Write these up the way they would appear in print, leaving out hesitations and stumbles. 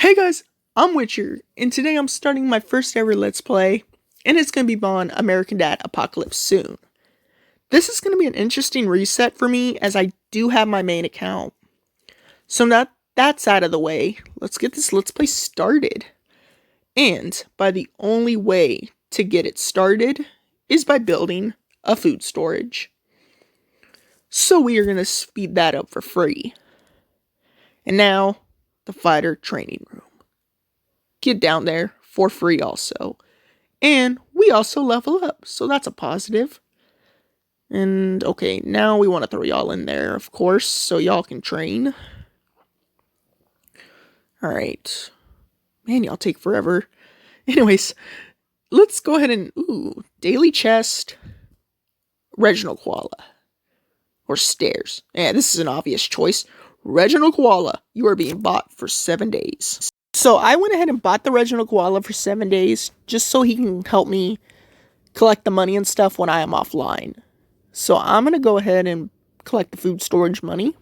Hey guys, I'm Witcher, and today I'm starting my first ever Let's Play, and it's going to be on American Dad Apocalypse soon. This is going to be an interesting reset for me, as I do have my main account. So now that's out of the way, let's get this Let's Play started. And by the only way to get it started is by building a food storage. So we are going to speed that up for free. And now, the fighter training room. Get down there for free also. And we also level up, so that's a positive. And okay, now we want to throw y'all in there, of course, so y'all can train. Alright. Man, y'all take forever. Anyways, let's go ahead and... Ooh, daily chest. Reginald Koala. Or stairs. Yeah, this is an obvious choice. Reginald Koala, you are being bought for 7 days. So I went ahead and bought the Reginald Koala for 7 days, just so he can help me collect the money and stuff when I am offline. So I'm going to go ahead and collect the food storage money.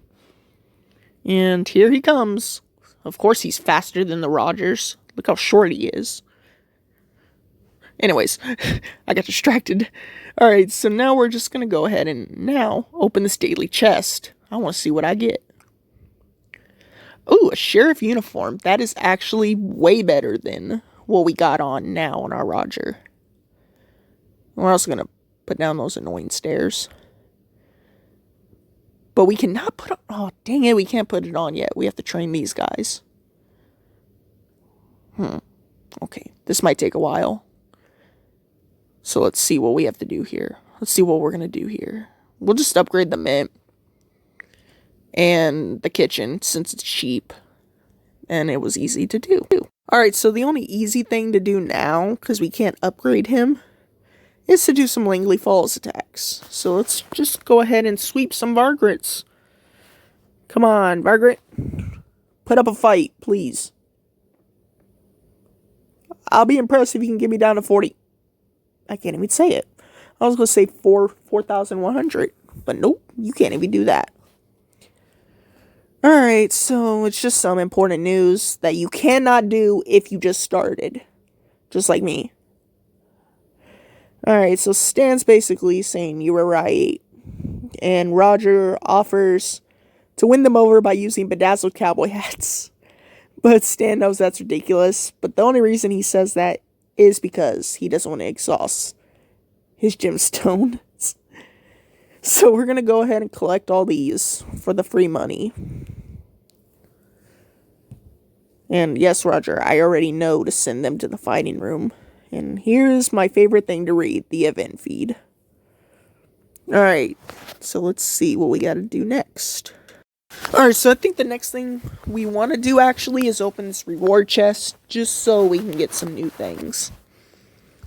And here he comes. Of course he's faster than the Rogers. Look how short he is. Anyways, I got distracted. Alright, so now we're just going to go ahead and now open this daily chest. I want to see what I get. Ooh, a sheriff uniform. That is actually way better than what we got on now on our Roger. We're also going to put down those annoying stairs. But we cannot put on... Oh, dang it, we can't put it on yet. We have to train these guys. Okay, this might take a while. So let's see what we have to do here. Let's see what we're going to do here. We'll just upgrade the mint. And the kitchen, since it's cheap. And it was easy to do. Alright, so the only easy thing to do now, because we can't upgrade him, is to do some Langley Falls attacks. So let's just go ahead and sweep some Vargrets. Come on, Vargret. Put up a fight, please. I'll be impressed if you can get me down to 40. I can't even say it. I was going to say 4,100. But nope, you can't even do that. Alright, so it's just some important news that you cannot do if you just started. Just like me. Alright, so Stan's basically saying you were right. And Roger offers to win them over by using bedazzled cowboy hats. But Stan knows that's ridiculous. But the only reason he says that is because he doesn't want to exhaust his gemstones. So we're going to go ahead and collect all these for the free money. And yes, Roger, I already know to send them to the fighting room. And here's my favorite thing to read, the event feed. Alright, so let's see what we got to do next. Alright, so I think the next thing we want to do actually is open this reward chest, just so we can get some new things.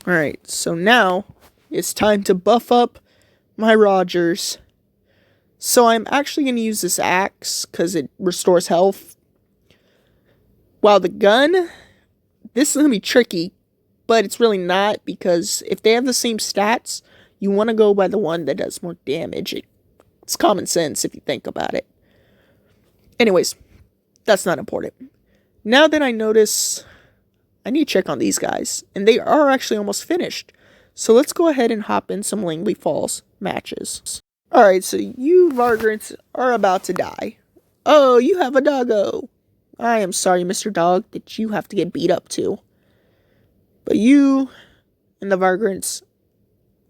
Alright, so now it's time to buff up my Rogers. So I'm actually going to use this axe because it restores health. While the gun, this is going to be tricky, but it's really not, because if they have the same stats, you want to go by the one that does more damage. It's common sense if you think about it. Anyways, that's not important. Now that I notice, I need to check on these guys, and they are actually almost finished. So let's go ahead and hop in some Langley Falls matches. Alright, so you Vargrets are about to die. Oh, you have a doggo. I am sorry, Mr. Dog, that you have to get beat up too. But you and the Vargrets...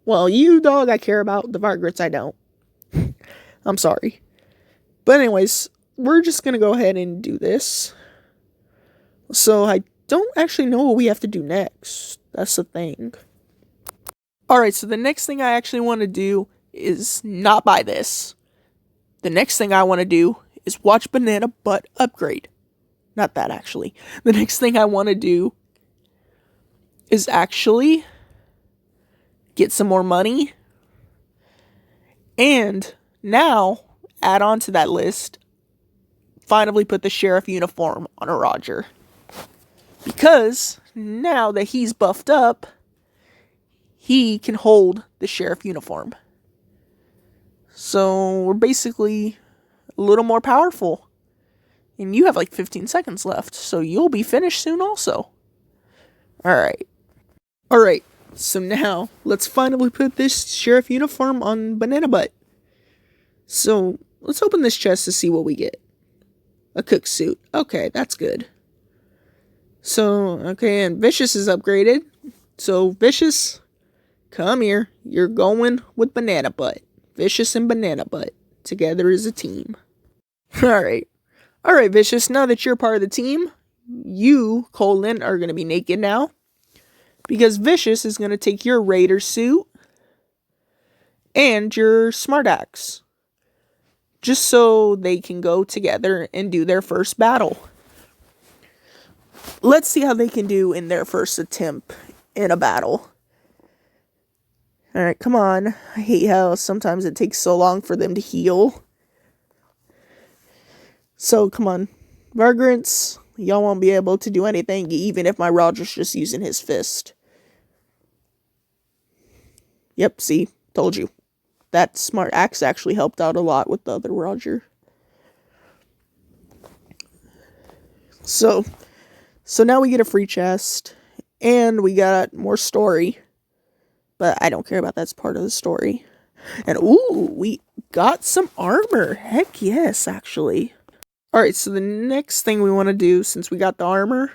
Well, you, dog, I care about. The Vargrets, I don't. I'm sorry. But anyways, we're just going to go ahead and do this. So I don't actually know what we have to do next. That's the thing. Alright, so the next thing I actually want to do is not buy this. The next thing I want to do is watch Banana Butt upgrade. Not that, actually. The next thing I want to do is actually get some more money. And now, add on to that list, finally put the sheriff uniform on a Roger. Because now that he's buffed up, he can hold the sheriff uniform. So we're basically a little more powerful. And you have like 15 seconds left, so you'll be finished soon also. Alright. Alright, so now let's finally put this sheriff uniform on Banana Butt. So let's open this chest to see what we get. A cook suit. Okay, that's good. So, okay, and Vicious is upgraded. So, Vicious, come here. You're going with Banana Butt. Vicious and Banana Butt. Together as a team. Alright. Alright, Vicious, now that you're part of the team, you, Colin, are going to be naked now. Because Vicious is going to take your Raider suit and your Smart Axe. Just so they can go together and do their first battle. Let's see how they can do in their first attempt in a battle. Alright, come on. I hate how sometimes it takes so long for them to heal. So, come on. Vagrants, y'all won't be able to do anything even if my Roger's just using his fist. Yep, see? Told you. That Smart Axe actually helped out a lot with the other Roger. So now we get a free chest. And we got more story. But I don't care about that's part of the story. And ooh, we got some armor. Heck yes, actually. Alright, so the next thing we want to do, since we got the armor,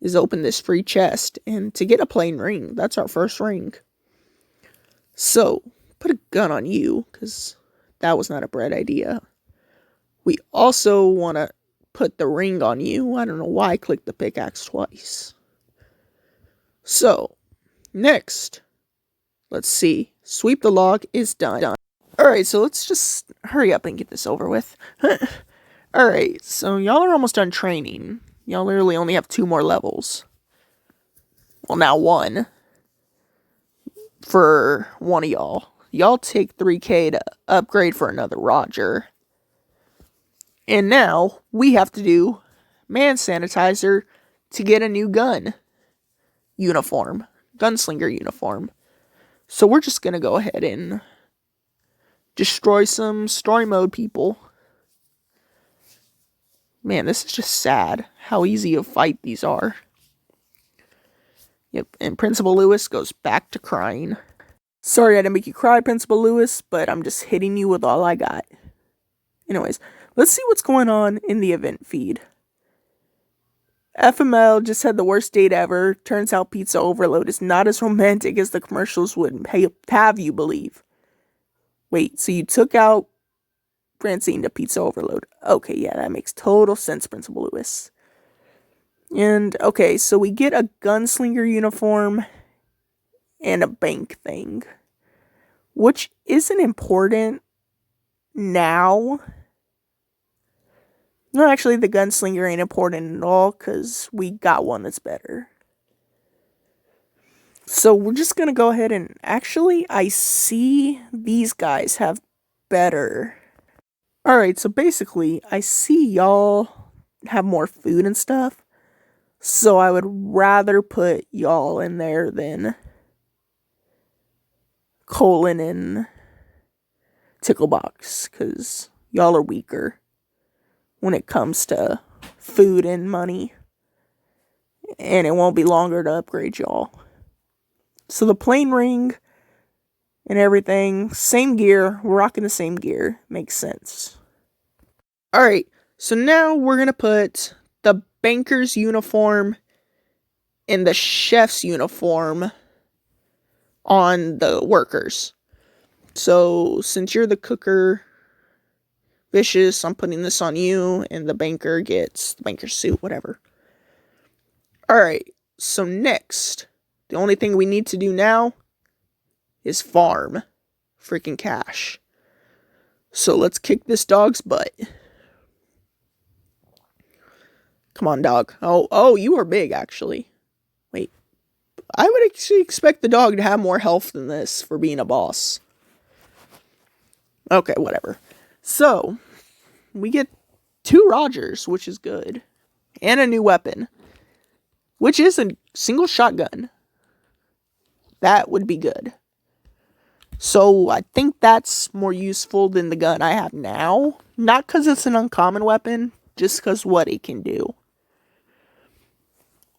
is open this free chest. And to get a plain ring. That's our first ring. So, put a gun on you, because that was not a bright idea. We also want to put the ring on you. I don't know why I clicked the pickaxe twice. So, next, let's see. Sweep the log is done. Alright, so let's just hurry up and get this over with. Alright, so y'all are almost done training. Y'all literally only have 2 more levels. Well, now 1. For one of y'all. Y'all take 3K to upgrade for another Roger. And now, we have to do man sanitizer to get a new gun uniform. Gunslinger uniform. So we're just going to go ahead and destroy some story mode people. Man, this is just sad how easy a fight these are. Yep, and Principal Lewis goes back to crying. Sorry I didn't make you cry, Principal Lewis, but I'm just hitting you with all I got. Anyways, let's see what's going on in the event feed. FML just had the worst date ever. Turns out pizza overload is not as romantic as the commercials would have you believe. Wait, so you took out Francine to pizza overload. Okay, yeah, that makes total sense, Principal Lewis. And, okay, so we get a gunslinger uniform and a bank thing. Which isn't important now. No, actually, the gunslinger ain't important at all, because we got one that's better. So, we're just going to go ahead and... Actually, I see these guys have better. Alright, so basically, I see y'all have more food and stuff. So I would rather put y'all in there than Colin and Ticklebox, because y'all are weaker when it comes to food and money. And it won't be longer to upgrade y'all. So the plain ring and everything, same gear, we're rocking the same gear, makes sense. Alright, so now we're going to put the banker's uniform and the chef's uniform on the workers. So, since you're the cooker, Vicious, I'm putting this on you, and the banker gets the banker's suit, whatever. Alright, so next, the only thing we need to do now is farm freaking cash. So let's kick this dog's butt. Come on, dog. Oh, you are big, actually. Wait. I would actually expect the dog to have more health than this for being a boss. Okay, whatever. So, we get 2 Rogers, which is good. And a new weapon. Which is a single shotgun. That would be good. So, I think that's more useful than the gun I have now. Not because it's an uncommon weapon. just because what it can do.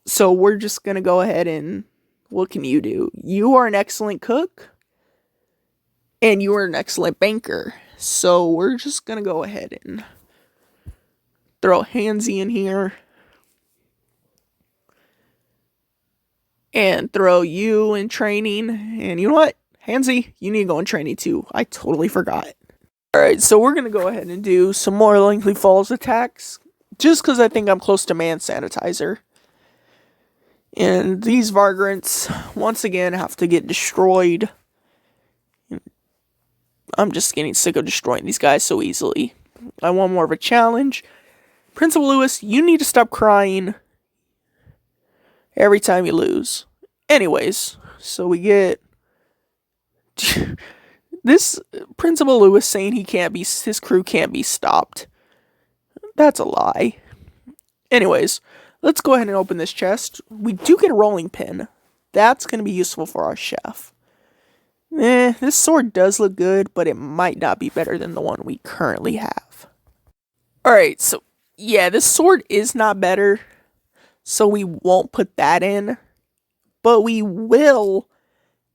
So we're just going to go ahead and, what can you do? You are an excellent cook, and you are an excellent banker. So we're just going to go ahead and throw Handsy in here. And throw you in training. And you know what? Handsy, you need to go in training too. I totally forgot. Alright, so we're going to go ahead and do some more Lengthy Falls attacks. Just because I think I'm close to Man Sanitizer. And these Vagrants, once again, have to get destroyed. I'm just getting sick of destroying these guys so easily. I want more of a challenge. Principal Lewis, you need to stop crying every time you lose. Anyways, so we get this Principal Lewis saying his crew can't be stopped. That's a lie. Anyways, let's go ahead and open this chest. We do get a rolling pin. That's going to be useful for our chef. This sword does look good, but it might not be better than the one we currently have. Alright, so yeah, this sword is not better, so we won't put that in. But we will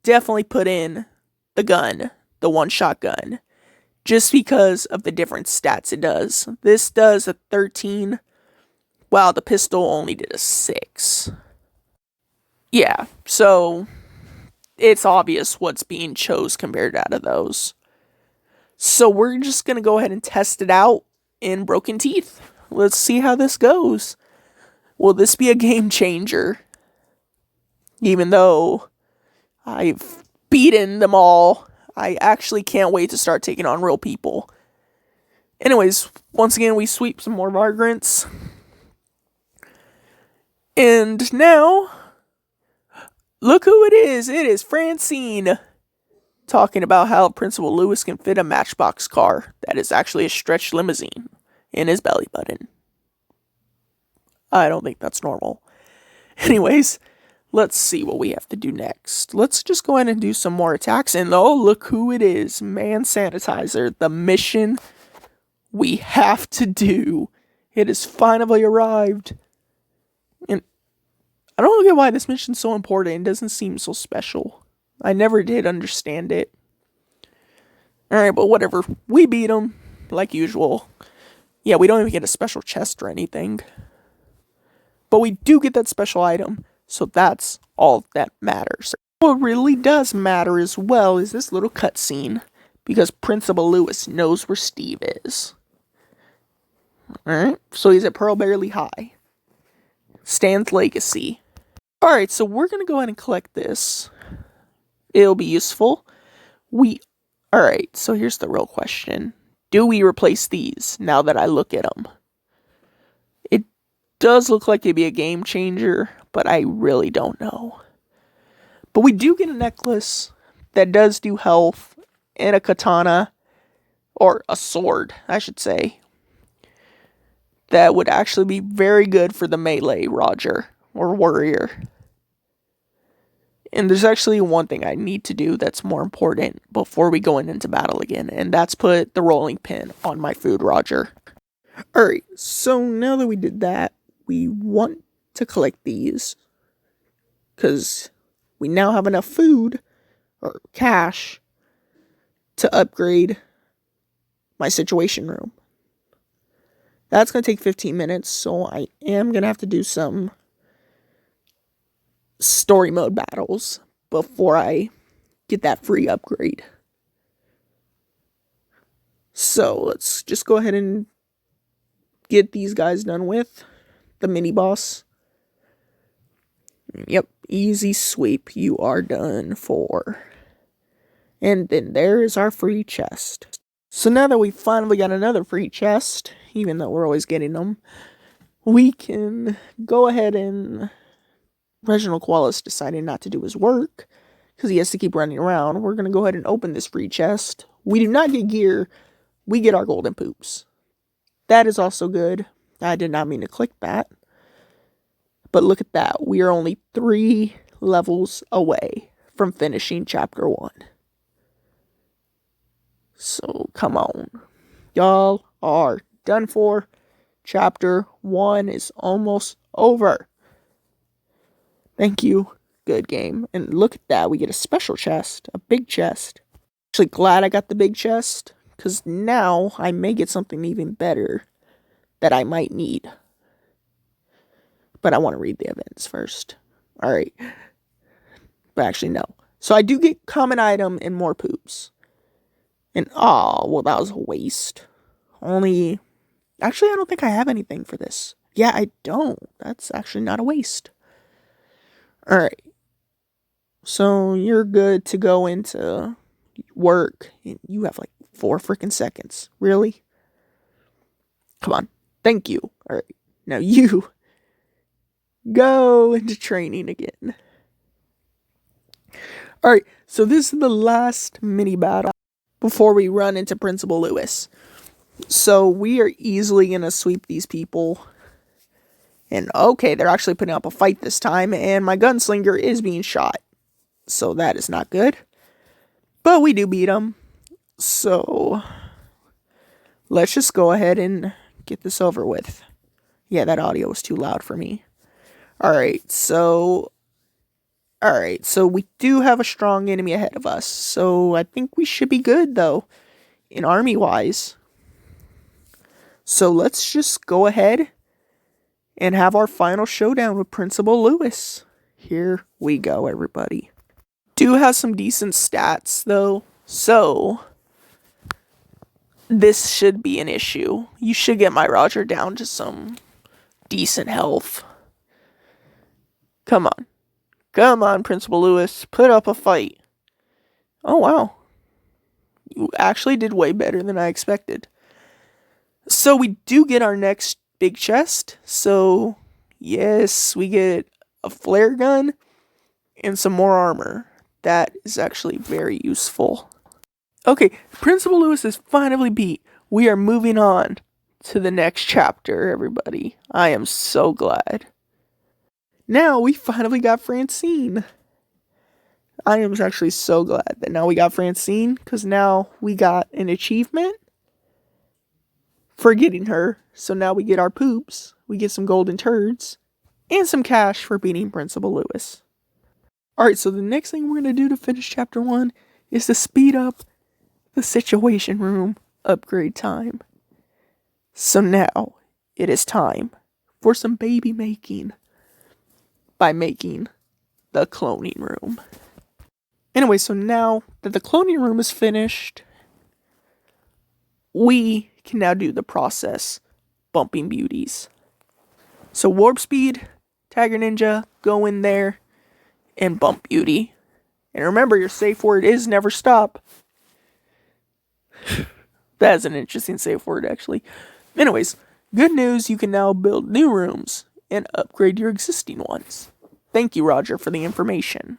definitely put in the gun, the one-shot gun, just because of the different stats it does. This does a 13, while the pistol only did a 6. Yeah, so it's obvious what's being chose compared out of those. So we're just going to go ahead and test it out in Broken Teeth. Let's see how this goes. Will this be a game changer? Even though I've beaten them all, I actually can't wait to start taking on real people. Anyways, once again, we sweep some more Vagrants. And now, look who it is. It is Francine. Talking about how Principal Lewis can fit a Matchbox car that is actually a stretched limousine in his belly button. I don't think that's normal. Anyways, let's see what we have to do next. Let's just go ahead and do some more attacks. And oh, look who it is. Man Sanitizer. The mission we have to do. It has finally arrived. And I don't get why this mission's so important. It doesn't seem so special. I never did understand it. Alright, but whatever. We beat him, like usual. Yeah, we don't even get a special chest or anything. But we do get that special item. So that's all that matters. What really does matter as well is this little cutscene. Because Principal Lewis knows where Steve is. Alright, so he's at Pearl Barely High. Stan's Legacy. Alright, so we're going to go ahead and collect this. It'll be useful. Alright, so here's the real question. Do we replace these now that I look at them? It does look like it'd be a game changer, but I really don't know. But we do get a necklace that does do health, and a katana, or a sword, I should say. That would actually be very good for the melee Roger, or warrior. And there's actually one thing I need to do that's more important before we go into battle again, and that's put the rolling pin on my food Roger. Alright, so now that we did that, we want to collect these. Because we now have enough food, or cash, to upgrade my situation room. That's going to take 15 minutes, so I am going to have to do some story mode battles before I get that free upgrade. So let's just go ahead and get these guys done with. The mini boss. Yep, easy sweep. You are done for. And then there is our free chest. So now that we finally got another free chest, even though we're always getting them, we can go ahead and... Reginald Qualis decided not to do his work because he has to keep running around. We're going to go ahead and open this free chest. We do not get gear. We get our golden poops. That is also good. I did not mean to click that. But look at that. We are only 3 levels away from finishing chapter 1. So, come on. Y'all are done for. Chapter 1 is almost over. Thank you. Good game. And look at that. We get a special chest. A big chest. Actually glad I got the big chest, because now I may get something even better that I might need. But I want to read the events first. Alright. But actually, no. So I do get common item and more poops. And, well, that was a waste. Only... Actually, I don't think I have anything for this. Yeah, I don't. That's actually not a waste. Alright. So, you're good to go into work. And you have like 4 freaking seconds. Really? Come on. Thank you. Alright. Now you go into training again. Alright. So, this is the last mini battle before we run into Principal Lewis. So, we are easily going to sweep these people. And, okay, they're actually putting up a fight this time. And my gunslinger is being shot. So, that is not good. But we do beat them. So, let's just go ahead and get this over with. Yeah, that audio was too loud for me. Alright, so we do have a strong enemy ahead of us. So, I think we should be good, though, in army-wise. So, let's just go ahead and have our final showdown with Principal Lewis. Here we go, everybody. Do have some decent stats, though. So, this should be an issue. You should get my Roger down to some decent health. Come on. Come on, Principal Lewis. Put up a fight. Oh, wow. You actually did way better than I expected. So, we do get our next big chest. So, yes, we get a flare gun and some more armor. That is actually very useful. Okay, Principal Lewis is finally beat. We are moving on to the next chapter, everybody. I am so glad. Now we finally got Francine. I am actually so glad that now we got Francine, because now we got an achievement for getting her. So now we get our poops, we get some golden turds, and some cash for beating Principal Lewis. Alright, so the next thing we're going to do to finish chapter 1 is to speed up the situation room upgrade time. So now it is time for some baby making by making the cloning room. Anyway, so now that the cloning room is finished, we can now do the process bumping beauties. So warp speed, Tiger Ninja, go in there and bump beauty. And remember, your safe word is never stop. That is an interesting safe word, actually. Anyways, good news, you can now build new rooms and upgrade your existing ones. Thank you, Roger, for the information.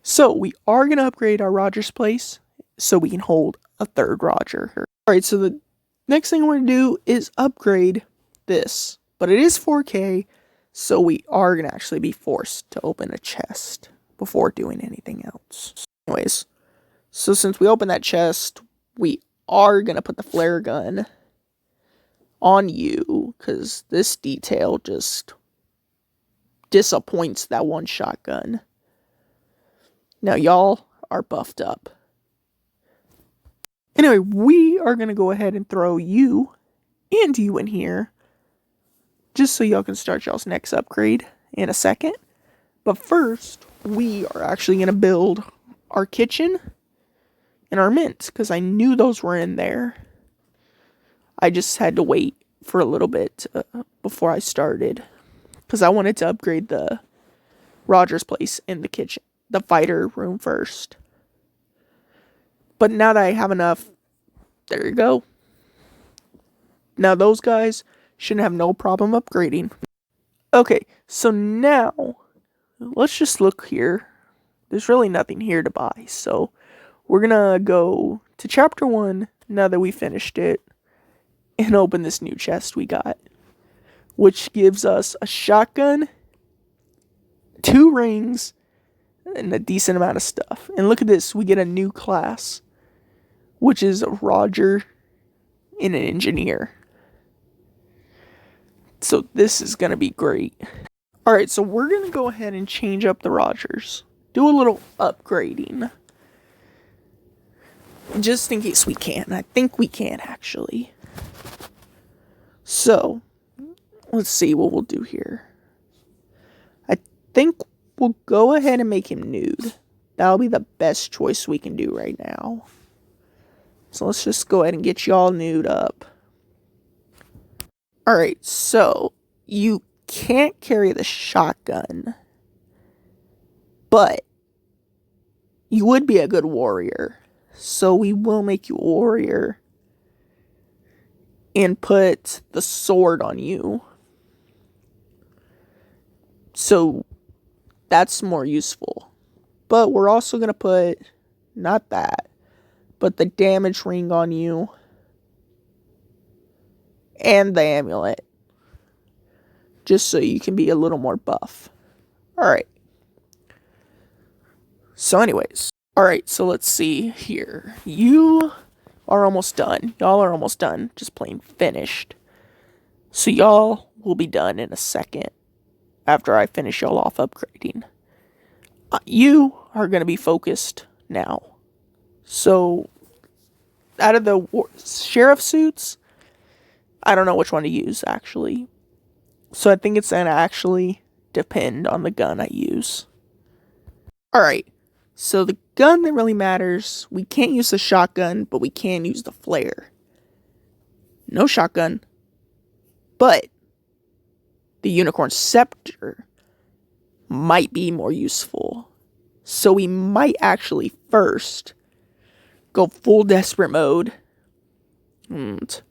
So, we are going to upgrade our Roger's place so we can hold a third Roger. Alright, so the next thing we're going to do is upgrade this. But it is 4K, so we are going to actually be forced to open a chest before doing anything else. Anyways, so since we opened that chest, we are going to put the flare gun on you, because this detail just disappoints that one shotgun. Now, y'all are buffed up. Anyway, we are going to go ahead and throw you and you in here, just so y'all can start y'all's next upgrade in a second. But first, we are actually going to build our kitchen and our mints, because I knew those were in there. I just had to wait for a little bit before I started, because I wanted to upgrade the Roger's place in the kitchen, the fighter room first. But now that I have enough, there you go. Now those guys shouldn't have no problem upgrading. Okay, so now, let's just look here. There's really nothing here to buy, so we're gonna go to chapter 1 now that we finished it and open this new chest we got, which gives us a shotgun, 2 rings, and a decent amount of stuff. And look at this, we get a new class, which is a Roger and an engineer. So this is going to be great. Alright, so we're going to go ahead and change up the Rogers. Do a little upgrading. Just in case we can. I think we can, actually. So, let's see what we'll do here. I think we'll go ahead and make him nude. That'll be the best choice we can do right now. So let's just go ahead and get y'all nude up. Alright, so you can't carry the shotgun, but you would be a good warrior. So we will make you a warrior and put the sword on you. So that's more useful. But we're also going to put, not that, but the damage ring on you. And the amulet. Just so you can be a little more buff. Alright. So anyways. Alright, so let's see here. You are almost done. Y'all are almost done. Just plain finished. So y'all will be done in a second. After I finish y'all off upgrading. You are going to be focused now. So, out of the sheriff suits, I don't know which one to use, actually. So I think it's going to actually depend on the gun I use. Alright, so the gun that really matters, we can't use the shotgun, but we can use the flare. No shotgun, but the unicorn scepter might be more useful. So we might actually first go full desperate mode and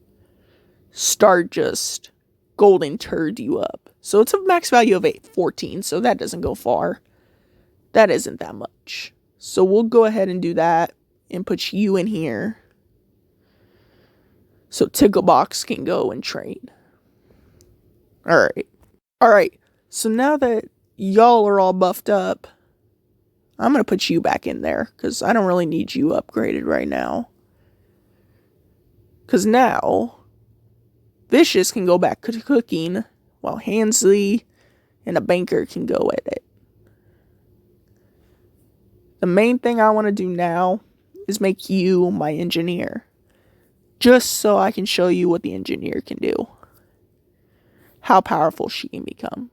start just golden turd you up. So it's a max value of 14, so that doesn't go far. That isn't that much. So we'll go ahead and do that and put you in here. So Ticklebox can go and train. Alright. So now that y'all are all buffed up, I'm going to put you back in there, because I don't really need you upgraded right now. Because now, Vicious can go back to cooking, while Hansley and a banker can go at it. The main thing I want to do now is make you my engineer. Just so I can show you what the engineer can do. How powerful she can become.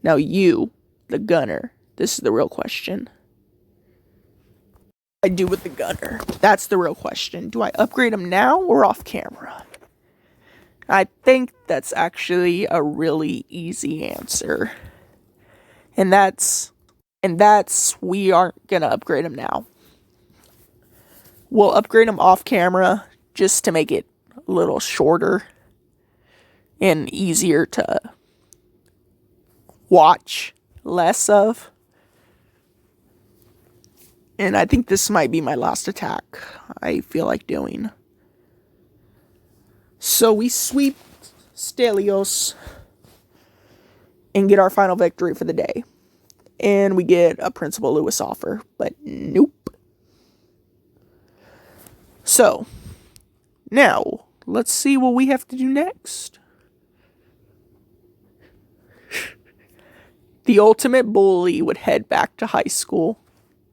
Now you, the gunner, this is the real question. What do I do with the gunner? That's the real question. Do I upgrade him now or off camera? I think that's actually a really easy answer. And that's we aren't gonna upgrade him now. We'll upgrade him off camera just to make it a little shorter and easier to watch less of. And I think this might be my last attack I feel like doing. So we sweep Stelios and get our final victory for the day. And we get a Principal Lewis offer, but nope. So, now, let's see what we have to do next. The ultimate bully would head back to high school.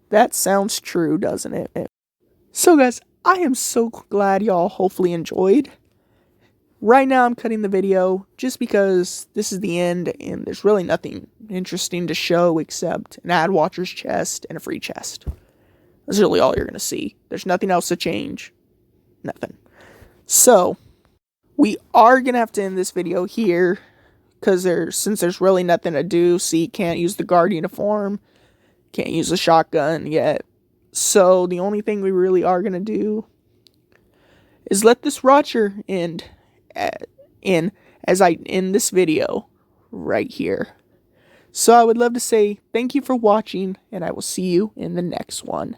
That sounds true, doesn't it? So guys, I am so glad y'all hopefully enjoyed. Right now I'm cutting the video just because this is the end and there's really nothing interesting to show except an ad watcher's chest and a free chest. That's really all you're going to see. There's nothing else to change. Nothing. So, we are going to have to end this video here because since there's really nothing to do, see, can't use the guard uniform, can't use the shotgun yet. So, the only thing we really are going to do is let this Roger end as I end this video right here. So I would love to say thank you for watching, and I will see you in the next one.